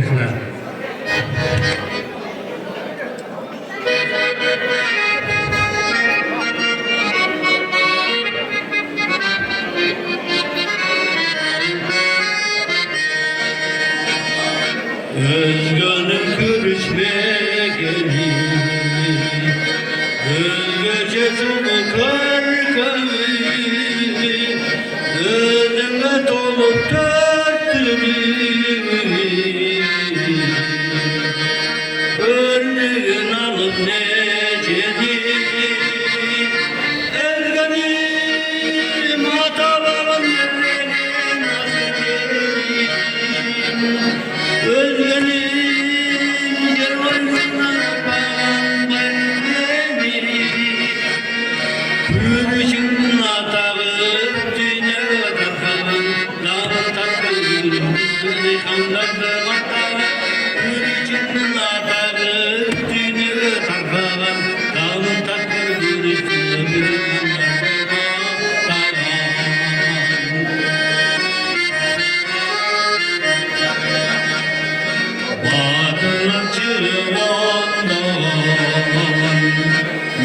etsinler. Özgün'ün görüşmeye gelir, Özgece sonu karkayı, Özüme dolup dörttürür, Örneğin alıp necedir, Özgün'üm hatalarım yerlerine nasip edin. Özgün'üm yer boynuna bağlanmayın. Gülüşün atağıp dünyaya takalım, dağın takılırım, gözü kanlardım atağım. Gülüşün atağıp dünyaya takalım, dağın takılırım, gözü kanlardım atağım.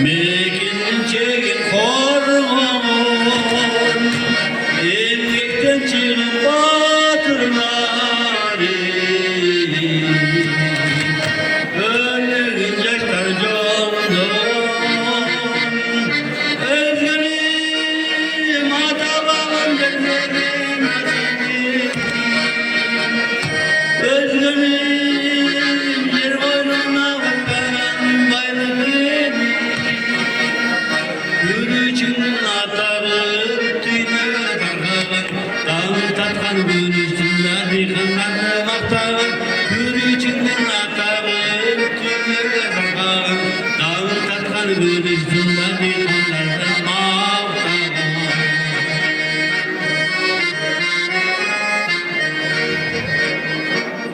Mekin çekin korman, emlikten çıkıp batırlar. Ölün yaşlar candan, özgürüm atabanın gözleri nasip. Özgürüm yer boynuna bakkan baylık. Gülüşün atağıp dünyaya takalım, dağın tatkan gülüşünler yıkınlarını maktalım. Gülüşün atağıp dünyaya takalım, dağın tatkan gülüşünler yıkınlarını maktalım.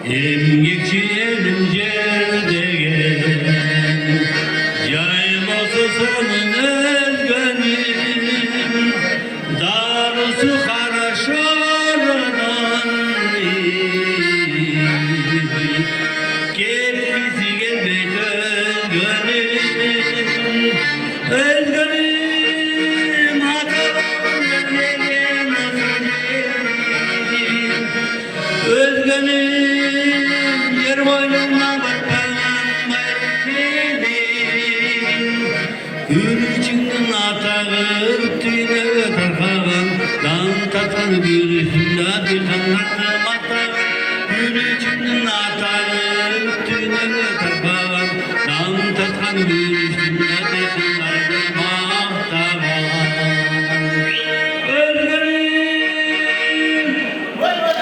Emgikçi elim cerdegen, yayması sonun özgünüm, darısı kara şaradan, gelgisi gelmeyt özgünüm, özgünüm hatalarım gözlerine nasip edin. Özgünüm yer boynuna bakkan bayrak edin. Gülüşünün atağı